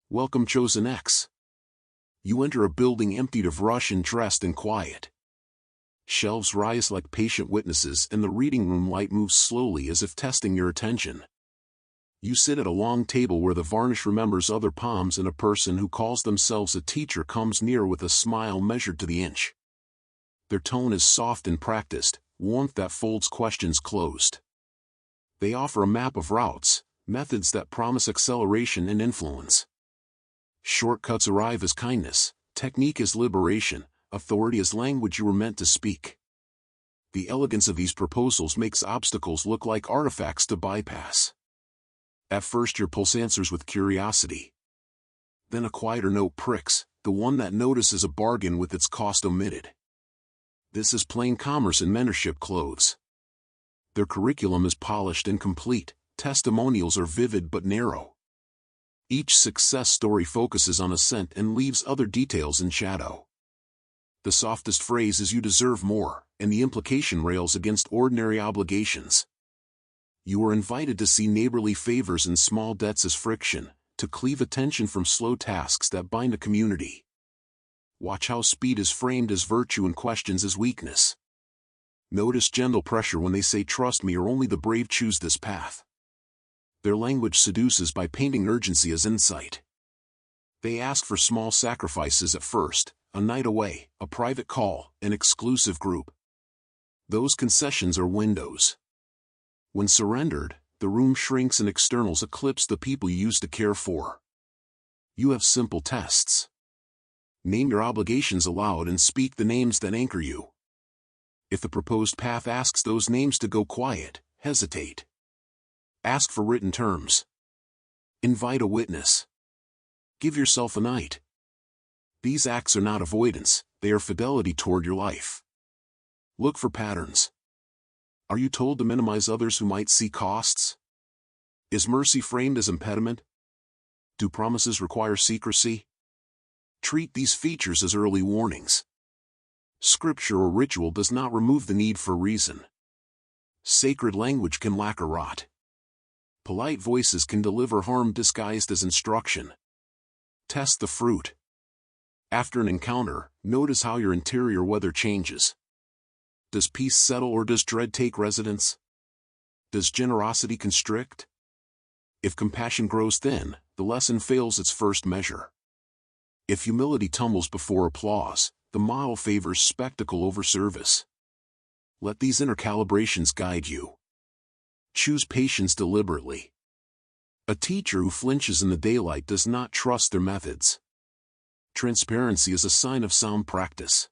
Welcome, Chosen X. You enter a building emptied of rush and dressed in quiet. Shelves rise like patient witnesses and the reading room light moves slowly as if testing your attention. You sit at a long table where the varnish remembers other palms and a person who calls themselves a teacher comes near with a smile measured to the inch. Their tone is soft and practiced, warmth that folds questions closed. They offer a map of routes, methods that promise acceleration and influence. Shortcuts arrive as kindness, technique as liberation, authority as language you were meant to speak. The elegance of these proposals makes obstacles look like artifacts to bypass. At first your pulse answers with curiosity. Then a quieter note pricks, the one that notices a bargain with its cost omitted. This is plain commerce in mentorship clothes. Their curriculum is polished and complete, testimonials are vivid but narrow. Each success story focuses on ascent and leaves other details in shadow. The softest phrase is "you deserve more," and the implication rails against ordinary obligations. You are invited to see neighborly favors and small debts as friction, to cleave attention from slow tasks that bind a community. Watch how speed is framed as virtue and questions as weakness. Notice gentle pressure when they say "trust me" or "only the brave choose this path." Their language seduces by painting urgency as insight. They ask for small sacrifices at first, a night away, a private call, an exclusive group. Those concessions are windows. When surrendered, the room shrinks and externals eclipse the people you used to care for. You have simple tests. Name your obligations aloud and speak the names that anchor you. If the proposed path asks those names to go quiet, hesitate. Ask for written terms. Invite a witness. Give yourself a night. These acts are not avoidance, they are fidelity toward your life. Look for patterns. Are you told to minimize others who might see costs? Is mercy framed as impediment? Do promises require secrecy? Treat these features as early warnings. Scripture or ritual does not remove the need for reason. Sacred language can lack a rot. Polite voices can deliver harm disguised as instruction. Test the fruit. After an encounter, notice how your interior weather changes. Does peace settle or does dread take residence? Does generosity constrict? If compassion grows thin, the lesson fails its first measure. If humility tumbles before applause, the model favors spectacle over service. Let these inner calibrations guide you. Choose patience deliberately. A teacher who flinches in the daylight does not trust their methods. Transparency is a sign of sound practice.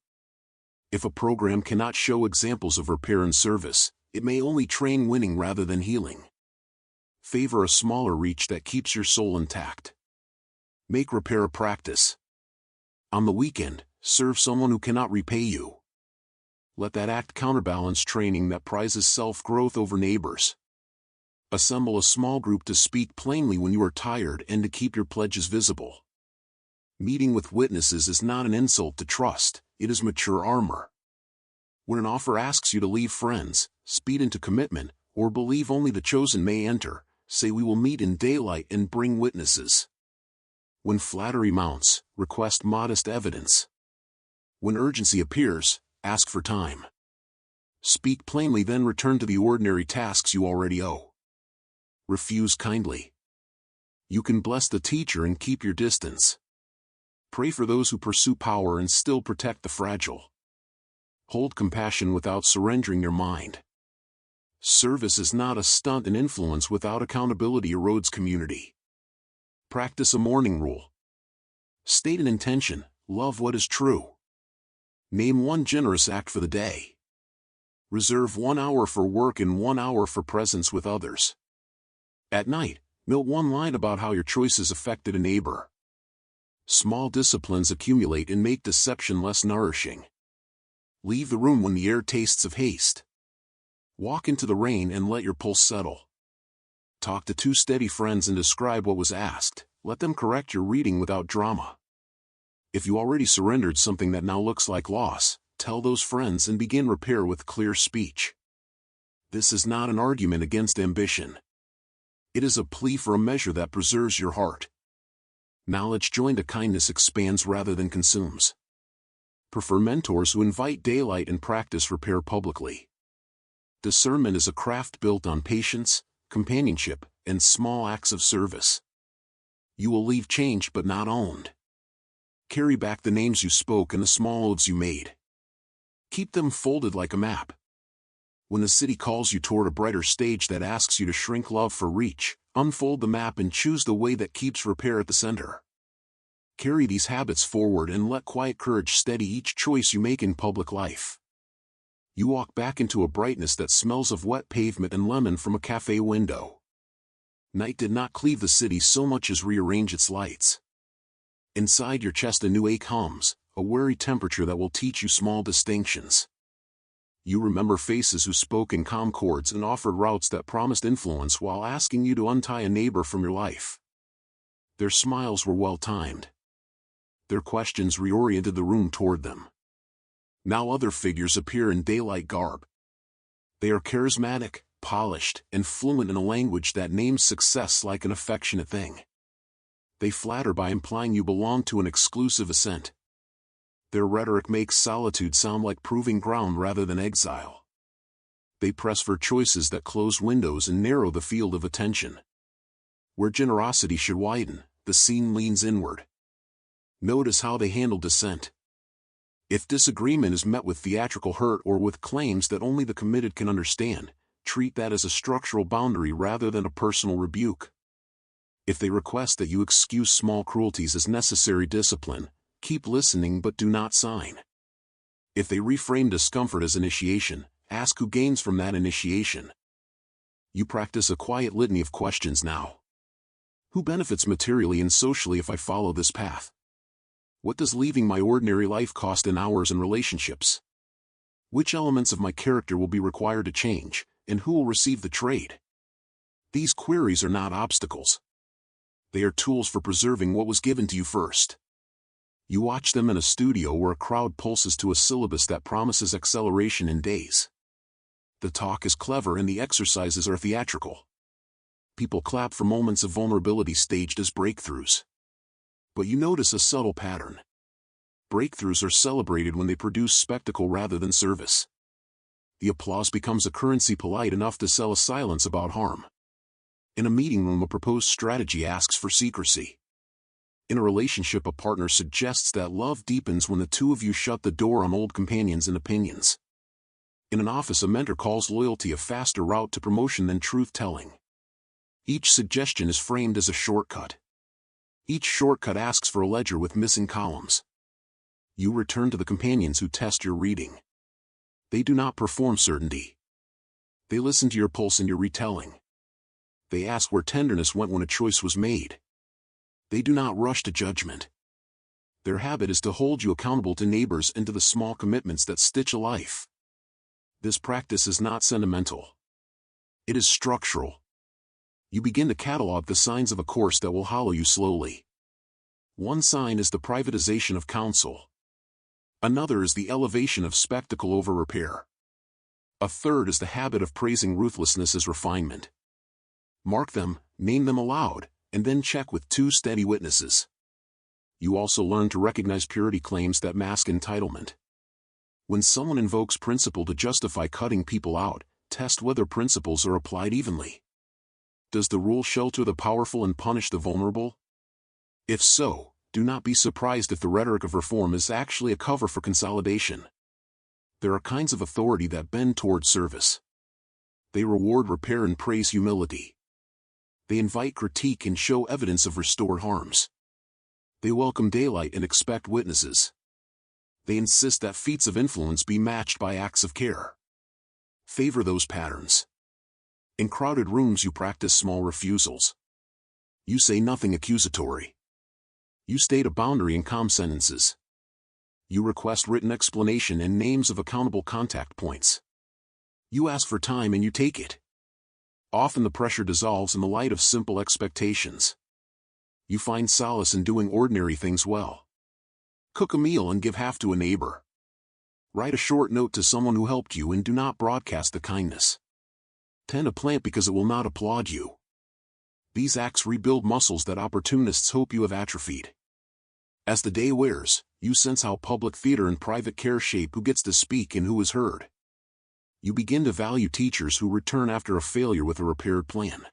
If a program cannot show examples of repair and service, it may only train winning rather than healing. Favor a smaller reach that keeps your soul intact. Make repair a practice. On the weekend, serve someone who cannot repay you. Let that act counterbalance training that prizes self-growth over neighbors. Assemble a small group to speak plainly when you are tired and to keep your pledges visible. Meeting with witnesses is not an insult to trust, it is mature armor. When an offer asks you to leave friends, speed into commitment, or believe only the chosen may enter, say "we will meet in daylight and bring witnesses." When flattery mounts, request modest evidence. When urgency appears, ask for time. Speak plainly, then return to the ordinary tasks you already owe. Refuse kindly. You can bless the teacher and keep your distance. Pray for those who pursue power and still protect the fragile. Hold compassion without surrendering your mind. Service is not a stunt, and influence without accountability erodes community. Practice a morning rule. State an intention, love what is true. Name one generous act for the day. Reserve 1 hour for work and 1 hour for presence with others. At night, note one line about how your choices affected a neighbor. Small disciplines accumulate and make deception less nourishing. Leave the room when the air tastes of haste. Walk into the rain and let your pulse settle. Talk to 2 steady friends and describe what was asked. Let them correct your reading without drama. If you already surrendered something that now looks like loss, tell those friends and begin repair with clear speech. This is not an argument against ambition. It is a plea for a measure that preserves your heart. Knowledge joined to kindness expands rather than consumes. Prefer mentors who invite daylight and practice repair publicly. Discernment is a craft built on patience, companionship, and small acts of service. You will leave changed but not owned. Carry back the names you spoke and the small oaths you made. Keep them folded like a map. When the city calls you toward a brighter stage that asks you to shrink love for reach, unfold the map and choose the way that keeps repair at the center. Carry these habits forward and let quiet courage steady each choice you make in public life. You walk back into a brightness that smells of wet pavement and lemon from a cafe window. Night did not cleave the city so much as rearrange its lights. Inside your chest a new ache hums, a wary temperature that will teach you small distinctions. You remember faces who spoke in calm chords and offered routes that promised influence while asking you to untie a neighbor from your life. Their smiles were well-timed. Their questions reoriented the room toward them. Now other figures appear in daylight garb. They are charismatic, polished, and fluent in a language that names success like an affectionate thing. They flatter by implying you belong to an exclusive ascent. Their rhetoric makes solitude sound like proving ground rather than exile. They press for choices that close windows and narrow the field of attention. Where generosity should widen, the scene leans inward. Notice how they handle dissent. If disagreement is met with theatrical hurt or with claims that only the committed can understand, treat that as a structural boundary rather than a personal rebuke. If they request that you excuse small cruelties as necessary discipline, keep listening but do not sign. If they reframe discomfort as initiation, ask who gains from that initiation. You practice a quiet litany of questions now. Who benefits materially and socially if I follow this path? What does leaving my ordinary life cost in hours and relationships? Which elements of my character will be required to change, and who will receive the trade? These queries are not obstacles. They are tools for preserving what was given to you first. You watch them in a studio where a crowd pulses to a syllabus that promises acceleration in days. The talk is clever and the exercises are theatrical. People clap for moments of vulnerability staged as breakthroughs. But you notice a subtle pattern. Breakthroughs are celebrated when they produce spectacle rather than service. The applause becomes a currency polite enough to sell a silence about harm. In a meeting room, a proposed strategy asks for secrecy. In a relationship, a partner suggests that love deepens when the two of you shut the door on old companions and opinions. In an office, a mentor calls loyalty a faster route to promotion than truth-telling. Each suggestion is framed as a shortcut. Each shortcut asks for a ledger with missing columns. You return to the companions who test your reading. They do not perform certainty. They listen to your pulse and your retelling. They ask where tenderness went when a choice was made. They do not rush to judgment. Their habit is to hold you accountable to neighbors and to the small commitments that stitch a life. This practice is not sentimental. It is structural. You begin to catalog the signs of a course that will hollow you slowly. One sign is the privatization of counsel. Another is the elevation of spectacle over repair. A third is the habit of praising ruthlessness as refinement. Mark them, name them aloud, and then check with two steady witnesses. You also learn to recognize purity claims that mask entitlement. When someone invokes principle to justify cutting people out, test whether principles are applied evenly. Does the rule shelter the powerful and punish the vulnerable? If so, do not be surprised if the rhetoric of reform is actually a cover for consolidation. There are kinds of authority that bend toward service. They reward repair and praise humility. They invite critique and show evidence of restored harms. They welcome daylight and expect witnesses. They insist that feats of influence be matched by acts of care. Favor those patterns. In crowded rooms you practice small refusals. You say nothing accusatory. You state a boundary in calm sentences. You request written explanation and names of accountable contact points. You ask for time and you take it. Often the pressure dissolves in the light of simple expectations. You find solace in doing ordinary things well. Cook a meal and give half to a neighbor. Write a short note to someone who helped you and do not broadcast the kindness. Tend a plant because it will not applaud you. These acts rebuild muscles that opportunists hope you have atrophied. As the day wears, you sense how public theater and private care shape who gets to speak and who is heard. You begin to value teachers who return after a failure with a repaired plan.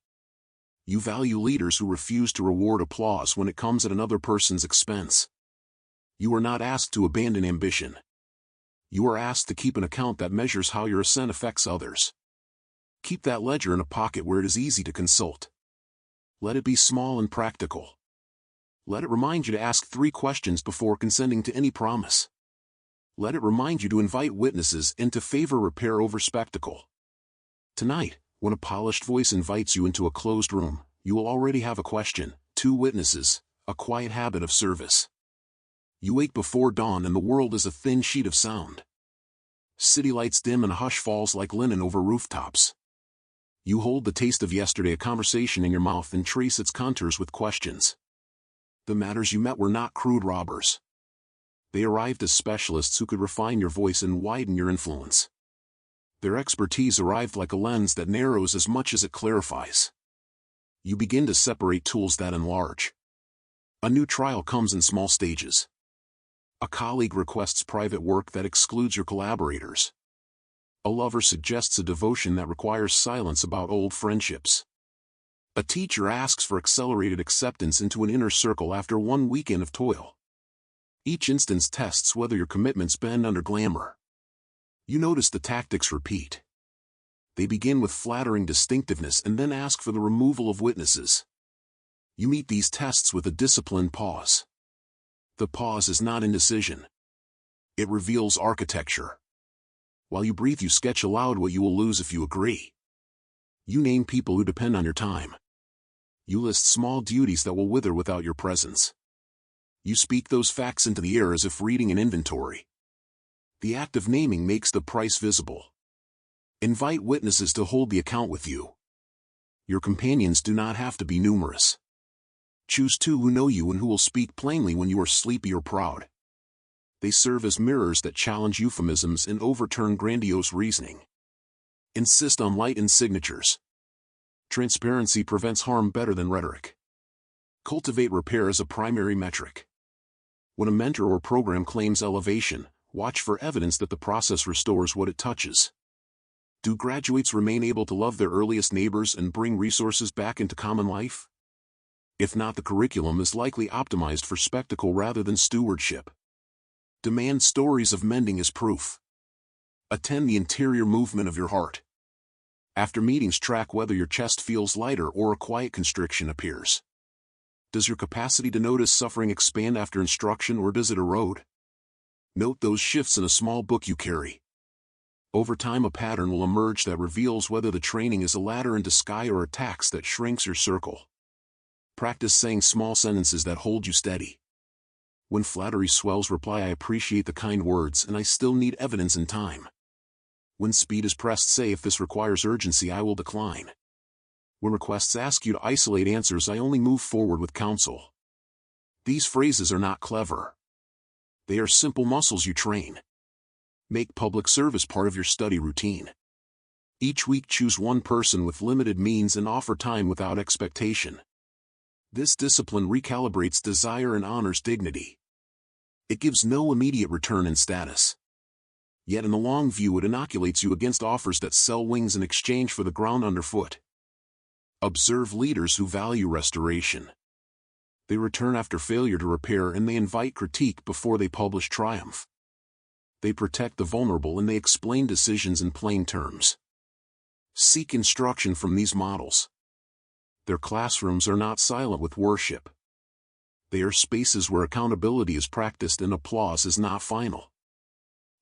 You value leaders who refuse to reward applause when it comes at another person's expense. You are not asked to abandon ambition. You are asked to keep an account that measures how your ascent affects others. Keep that ledger in a pocket where it is easy to consult. Let it be small and practical. Let it remind you to ask 3 questions before consenting to any promise. Let it remind you to invite witnesses and to favor repair over spectacle. Tonight, when a polished voice invites you into a closed room, you will already have a question, 2 witnesses, a quiet habit of service. You wake before dawn and the world is a thin sheet of sound. City lights dim and hush falls like linen over rooftops. You hold the taste of yesterday, a conversation in your mouth, and trace its contours with questions. The matters you met were not crude robbers. They arrived as specialists who could refine your voice and widen your influence. Their expertise arrived like a lens that narrows as much as it clarifies. You begin to separate tools that enlarge. A new trial comes in small stages. A colleague requests private work that excludes your collaborators. A lover suggests a devotion that requires silence about old friendships. A teacher asks for accelerated acceptance into an inner circle after one weekend of toil. Each instance tests whether your commitments bend under glamour. You notice the tactics repeat. They begin with flattering distinctiveness and then ask for the removal of witnesses. You meet these tests with a disciplined pause. The pause is not indecision. It reveals architecture. While you breathe, you sketch aloud what you will lose if you agree. You name people who depend on your time. You list small duties that will wither without your presence. You speak those facts into the air as if reading an inventory. The act of naming makes the price visible. Invite witnesses to hold the account with you. Your companions do not have to be numerous. Choose 2 who know you and who will speak plainly when you are sleepy or proud. They serve as mirrors that challenge euphemisms and overturn grandiose reasoning. Insist on light and signatures. Transparency prevents harm better than rhetoric. Cultivate repair as a primary metric. When a mentor or program claims elevation, watch for evidence that the process restores what it touches. Do graduates remain able to love their earliest neighbors and bring resources back into common life? If not, the curriculum is likely optimized for spectacle rather than stewardship. Demand stories of mending as proof. Attend the interior movement of your heart. After meetings, track whether your chest feels lighter or a quiet constriction appears. Does your capacity to notice suffering expand after instruction, or does it erode? Note those shifts in a small book you carry. Over time, a pattern will emerge that reveals whether the training is a ladder into sky or a tax that shrinks your circle. Practice saying small sentences that hold you steady. When flattery swells, reply, "I appreciate the kind words and I still need evidence and time." When speed is pressed, say, "If this requires urgency, I will decline." When requests ask you to isolate answers, "I only move forward with counsel." These phrases are not clever. They are simple muscles you train. Make public service part of your study routine. Each week, choose 1 person with limited means and offer time without expectation. This discipline recalibrates desire and honors dignity. It gives no immediate return in status. Yet in the long view, it inoculates you against offers that sell wings in exchange for the ground underfoot. Observe leaders who value restoration. They return after failure to repair, and they invite critique before they publish triumph. They protect the vulnerable and they explain decisions in plain terms. Seek instruction from these models. Their classrooms are not silent with worship. They are spaces where accountability is practiced and applause is not final.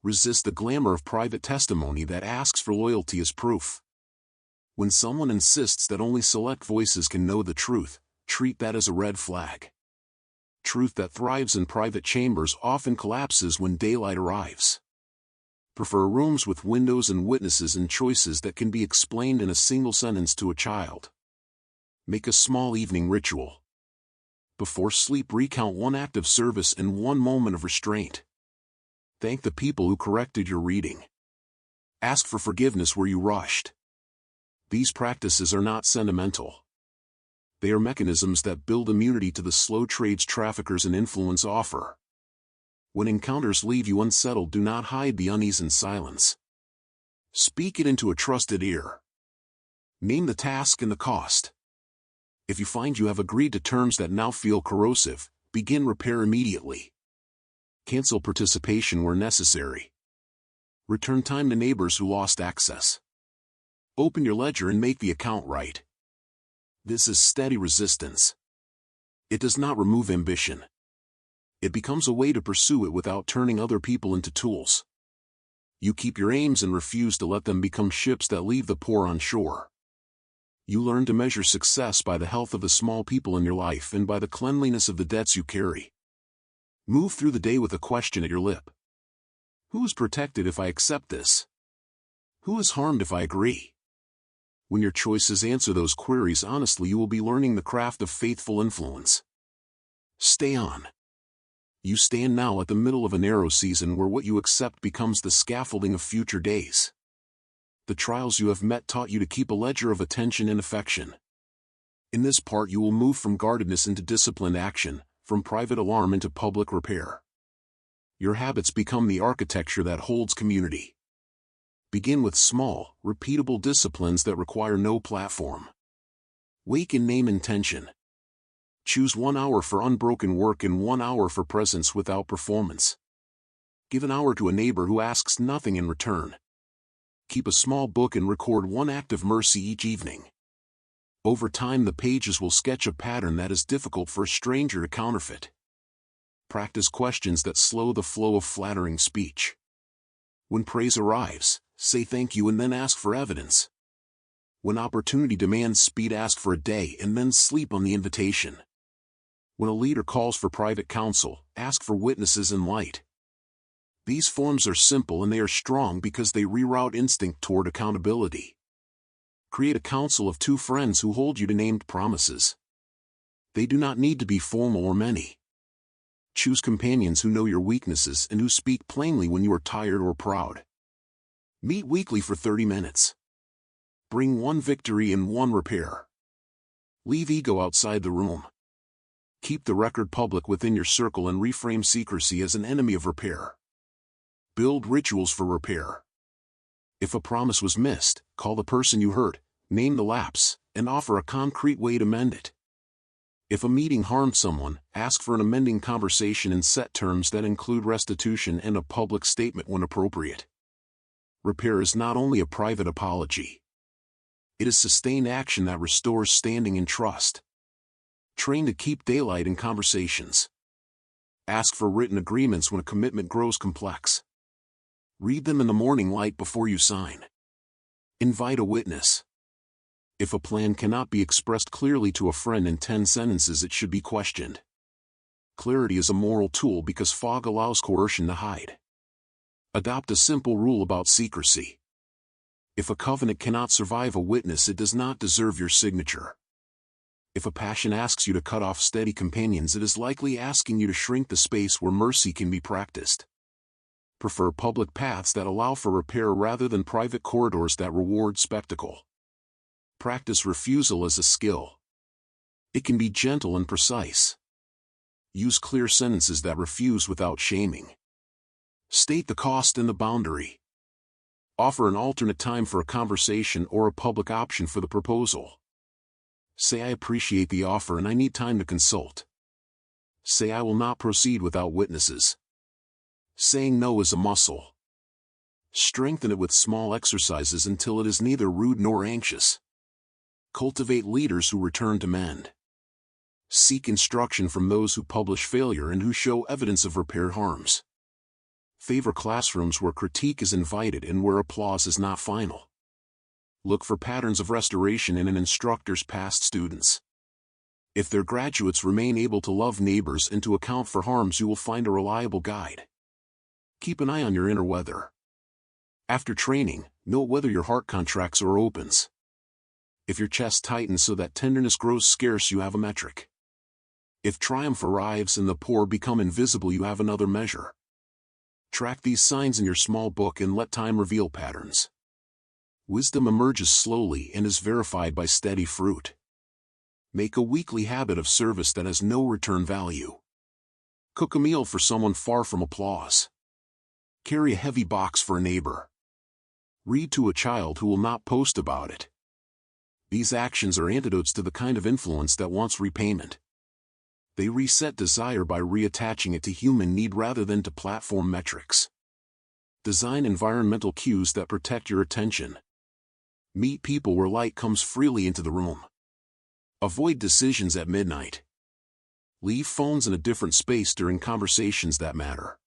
Resist the glamour of private testimony that asks for loyalty as proof. When someone insists that only select voices can know the truth, treat that as a red flag. Truth that thrives in private chambers often collapses when daylight arrives. Prefer rooms with windows and witnesses and choices that can be explained in a single sentence to a child. Make a small evening ritual. Before sleep, recount 1 act of service and 1 moment of restraint. Thank the people who corrected your reading. Ask for forgiveness where you rushed. These practices are not sentimental. They are mechanisms that build immunity to the slow trades traffickers and influence offer. When encounters leave you unsettled, do not hide the unease in silence. Speak it into a trusted ear. Name the task and the cost. If you find you have agreed to terms that now feel corrosive, begin repair immediately. Cancel participation where necessary. Return time to neighbors who lost access. Open your ledger and make the account right. This is steady resistance. It does not remove ambition. It becomes a way to pursue it without turning other people into tools. You keep your aims and refuse to let them become ships that leave the poor on shore. You learn to measure success by the health of the small people in your life and by the cleanliness of the debts you carry. Move through the day with a question at your lip. Who is protected if I accept this? Who is harmed if I agree? When your choices answer those queries honestly, you will be learning the craft of faithful influence. Stay on. You stand now at the middle of a narrow season where what you accept becomes the scaffolding of future days. The trials you have met taught you to keep a ledger of attention and affection. In this part you will move from guardedness into disciplined action, from private alarm into public repair. Your habits become the architecture that holds community. Begin with small, repeatable disciplines that require no platform. Wake and name intention. Choose 1 hour for unbroken work and 1 hour for presence without performance. Give an hour to a neighbor who asks nothing in return. Keep a small book and record 1 act of mercy each evening. Over time the pages will sketch a pattern that is difficult for a stranger to counterfeit. Practice questions that slow the flow of flattering speech. When praise arrives, say thank you and then ask for evidence. When opportunity demands speed, ask for a day and then sleep on the invitation. When a leader calls for private counsel, ask for witnesses and light. These forms are simple and they are strong because they reroute instinct toward accountability. Create a council of 2 friends who hold you to named promises. They do not need to be formal or many. Choose companions who know your weaknesses and who speak plainly when you are tired or proud. Meet weekly for 30 minutes. Bring 1 victory and 1 repair. Leave ego outside the room. Keep the record public within your circle and reframe secrecy as an enemy of repair. Build rituals for repair. If a promise was missed, call the person you hurt, name the lapse, and offer a concrete way to mend it. If a meeting harmed someone, ask for an amending conversation and set terms that include restitution and a public statement when appropriate. Repair is not only a private apology. It is sustained action that restores standing and trust. Train to keep daylight in conversations. Ask for written agreements when a commitment grows complex. Read them in the morning light before you sign. Invite a witness. If a plan cannot be expressed clearly to a friend in 10 sentences, it should be questioned. Clarity is a moral tool because fog allows coercion to hide. Adopt a simple rule about secrecy. If a covenant cannot survive a witness, it does not deserve your signature. If a passion asks you to cut off steady companions, it is likely asking you to shrink the space where mercy can be practiced. Prefer public paths that allow for repair rather than private corridors that reward spectacle. Practice refusal as a skill. It can be gentle and precise. Use clear sentences that refuse without shaming. State the cost and the boundary. Offer an alternate time for a conversation or a public option for the proposal. Say I appreciate the offer and I need time to consult. Say I will not proceed without witnesses. Saying no is a muscle. Strengthen it with small exercises until it is neither rude nor anxious. Cultivate leaders who return to mend. Seek instruction from those who publish failure and who show evidence of repaired harms. Favor classrooms where critique is invited and where applause is not final. Look for patterns of restoration in an instructor's past students. If their graduates remain able to love neighbors and to account for harms, you will find a reliable guide. Keep an eye on your inner weather. After training, note whether your heart contracts or opens. If your chest tightens so that tenderness grows scarce, you have a metric. If triumph arrives and the poor become invisible, you have another measure. Track these signs in your small book and let time reveal patterns. Wisdom emerges slowly and is verified by steady fruit. Make a weekly habit of service that has no return value. Cook a meal for someone far from applause. Carry a heavy box for a neighbor. Read to a child who will not post about it. These actions are antidotes to the kind of influence that wants repayment. They reset desire by reattaching it to human need rather than to platform metrics. Design environmental cues that protect your attention. Meet people where light comes freely into the room. Avoid decisions at midnight. Leave phones in a different space during conversations that matter.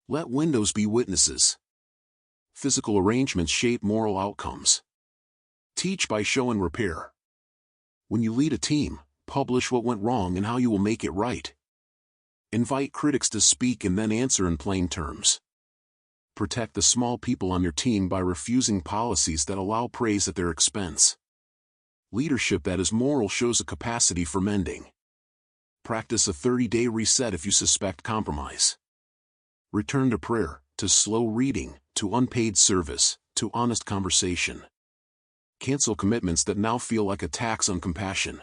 Let windows be witnesses. Physical arrangements shape moral outcomes. Teach by show and repair. When you lead a team, publish what went wrong and how you will make it right. Invite critics to speak and then answer in plain terms. Protect the small people on your team by refusing policies that allow praise at their expense. Leadership that is moral shows a capacity for mending. Practice a 30-day reset if you suspect compromise. Return to prayer, to slow reading, to unpaid service, to honest conversation. Cancel commitments that now feel like a tax on compassion.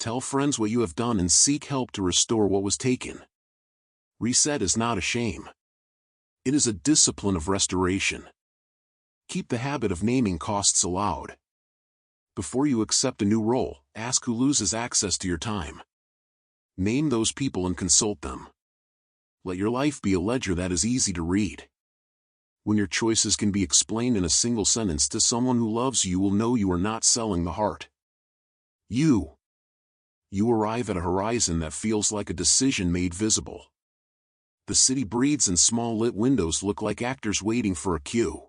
Tell friends what you have done and seek help to restore what was taken. Reset is not a shame. It is a discipline of restoration. Keep the habit of naming costs aloud. Before you accept a new role, ask who loses access to your time. Name those people and consult them. Let your life be a ledger that is easy to read. When your choices can be explained in a single sentence to someone who loves you, you will know you are not selling the heart. You arrive at a horizon that feels like a decision made visible. The city breathes and small lit windows look like actors waiting for a cue.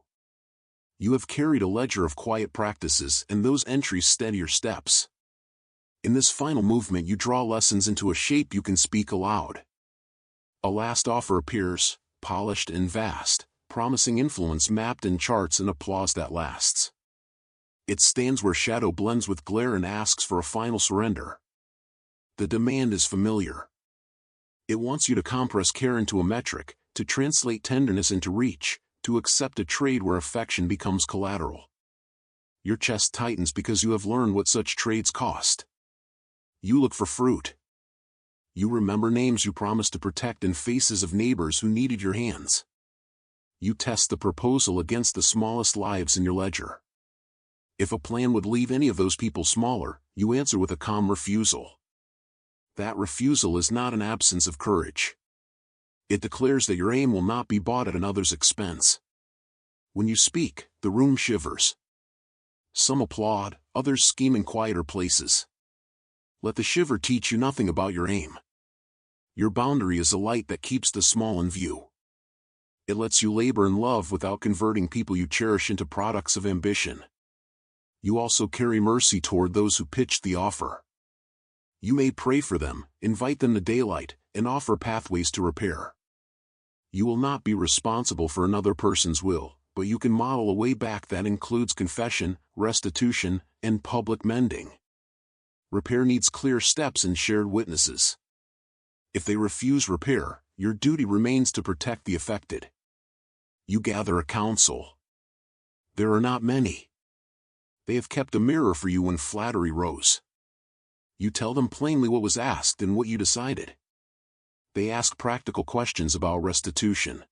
You have carried a ledger of quiet practices, and those entries steady your steps. In this final movement you draw lessons into a shape you can speak aloud. A last offer appears, polished and vast, promising influence mapped in charts and applause that lasts. It stands where shadow blends with glare and asks for a final surrender. The demand is familiar. It wants you to compress care into a metric, to translate tenderness into reach, to accept a trade where affection becomes collateral. Your chest tightens because you have learned what such trades cost. You look for fruit. You remember names you promised to protect and faces of neighbors who needed your hands. You test the proposal against the smallest lives in your ledger. If a plan would leave any of those people smaller, you answer with a calm refusal. That refusal is not an absence of courage. It declares that your aim will not be bought at another's expense. When you speak, the room shivers. Some applaud, others scheme in quieter places. Let the shiver teach you nothing about your aim. Your boundary is a light that keeps the small in view. It lets you labor in love without converting people you cherish into products of ambition. You also carry mercy toward those who pitched the offer. You may pray for them, invite them to daylight, and offer pathways to repair. You will not be responsible for another person's will, but you can model a way back that includes confession, restitution, and public mending. Repair needs clear steps and shared witnesses. If they refuse repair, your duty remains to protect the affected. You gather a council. There are not many. They have kept a mirror for you when flattery rose. You tell them plainly what was asked and what you decided. They ask practical questions about restitution.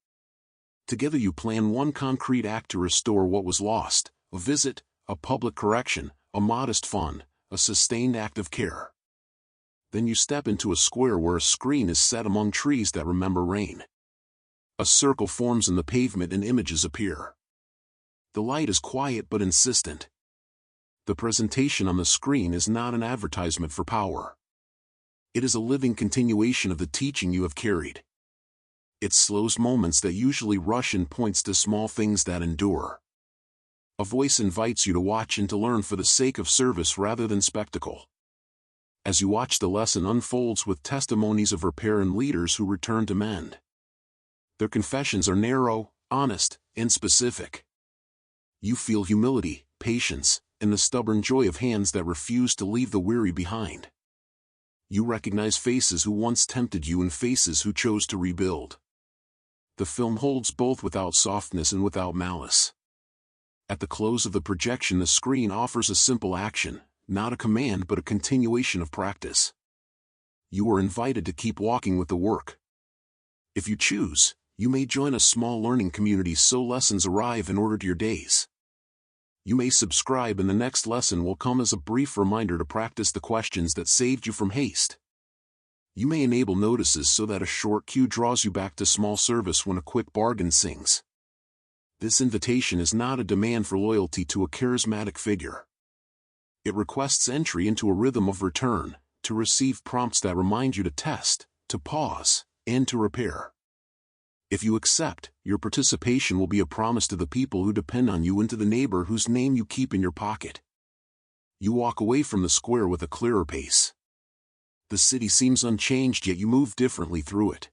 Together you plan one concrete act to restore what was lost: a visit, a public correction, a modest fund, a sustained act of care. Then you step into a square where a screen is set among trees that remember rain. A circle forms in the pavement and images appear. The light is quiet but insistent. The presentation on the screen is not an advertisement for power. It is a living continuation of the teaching you have carried. It slows moments that usually rush and points to small things that endure. A voice invites you to watch and to learn for the sake of service rather than spectacle. As you watch, the lesson unfolds with testimonies of repair and leaders who return to mend. Their confessions are narrow, honest, and specific. You feel humility, patience, and the stubborn joy of hands that refuse to leave the weary behind. You recognize faces who once tempted you and faces who chose to rebuild. The film holds both without softness and without malice. At the close of the projection, the screen offers a simple action: not a command but a continuation of practice. You are invited to keep walking with the work. If you choose, you may join a small learning community so lessons arrive in order to your days. You may subscribe and the next lesson will come as a brief reminder to practice the questions that saved you from haste. You may enable notices so that a short cue draws you back to small service when a quick bargain sings. This invitation is not a demand for loyalty to a charismatic figure. It requests entry into a rhythm of return, to receive prompts that remind you to test, to pause, and to repair. If you accept, your participation will be a promise to the people who depend on you and to the neighbor whose name you keep in your pocket. You walk away from the square with a clearer pace. The city seems unchanged, yet you move differently through it.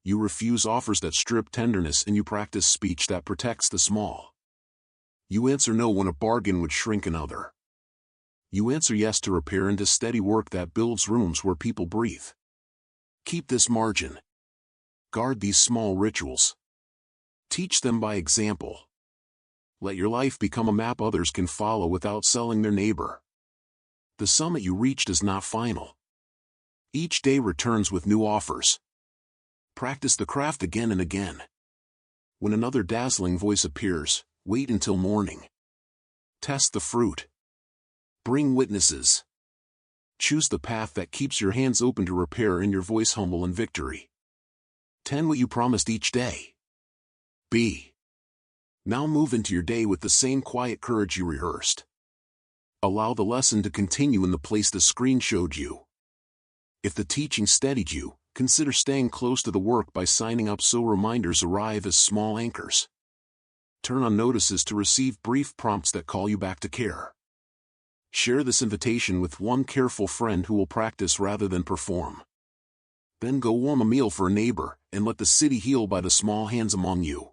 You refuse offers that strip tenderness and you practice speech that protects the small. You answer no when a bargain would shrink another. You answer yes to repair and to steady work that builds rooms where people breathe. Keep this margin. Guard these small rituals. Teach them by example. Let your life become a map others can follow without selling their neighbor. The summit you reached is not final. Each day returns with new offers. Practice the craft again and again. When another dazzling voice appears, wait until morning. Test the fruit. Bring witnesses. Choose the path that keeps your hands open to repair and your voice humble in victory. Tend what you promised each day. B. Now move into your day with the same quiet courage you rehearsed. Allow the lesson to continue in the place the screen showed you. If the teaching steadied you, consider staying close to the work by signing up so reminders arrive as small anchors. Turn on notices to receive brief prompts that call you back to care. Share this invitation with one careful friend who will practice rather than perform. Then go warm a meal for a neighbor, and let the city heal by the small hands among you.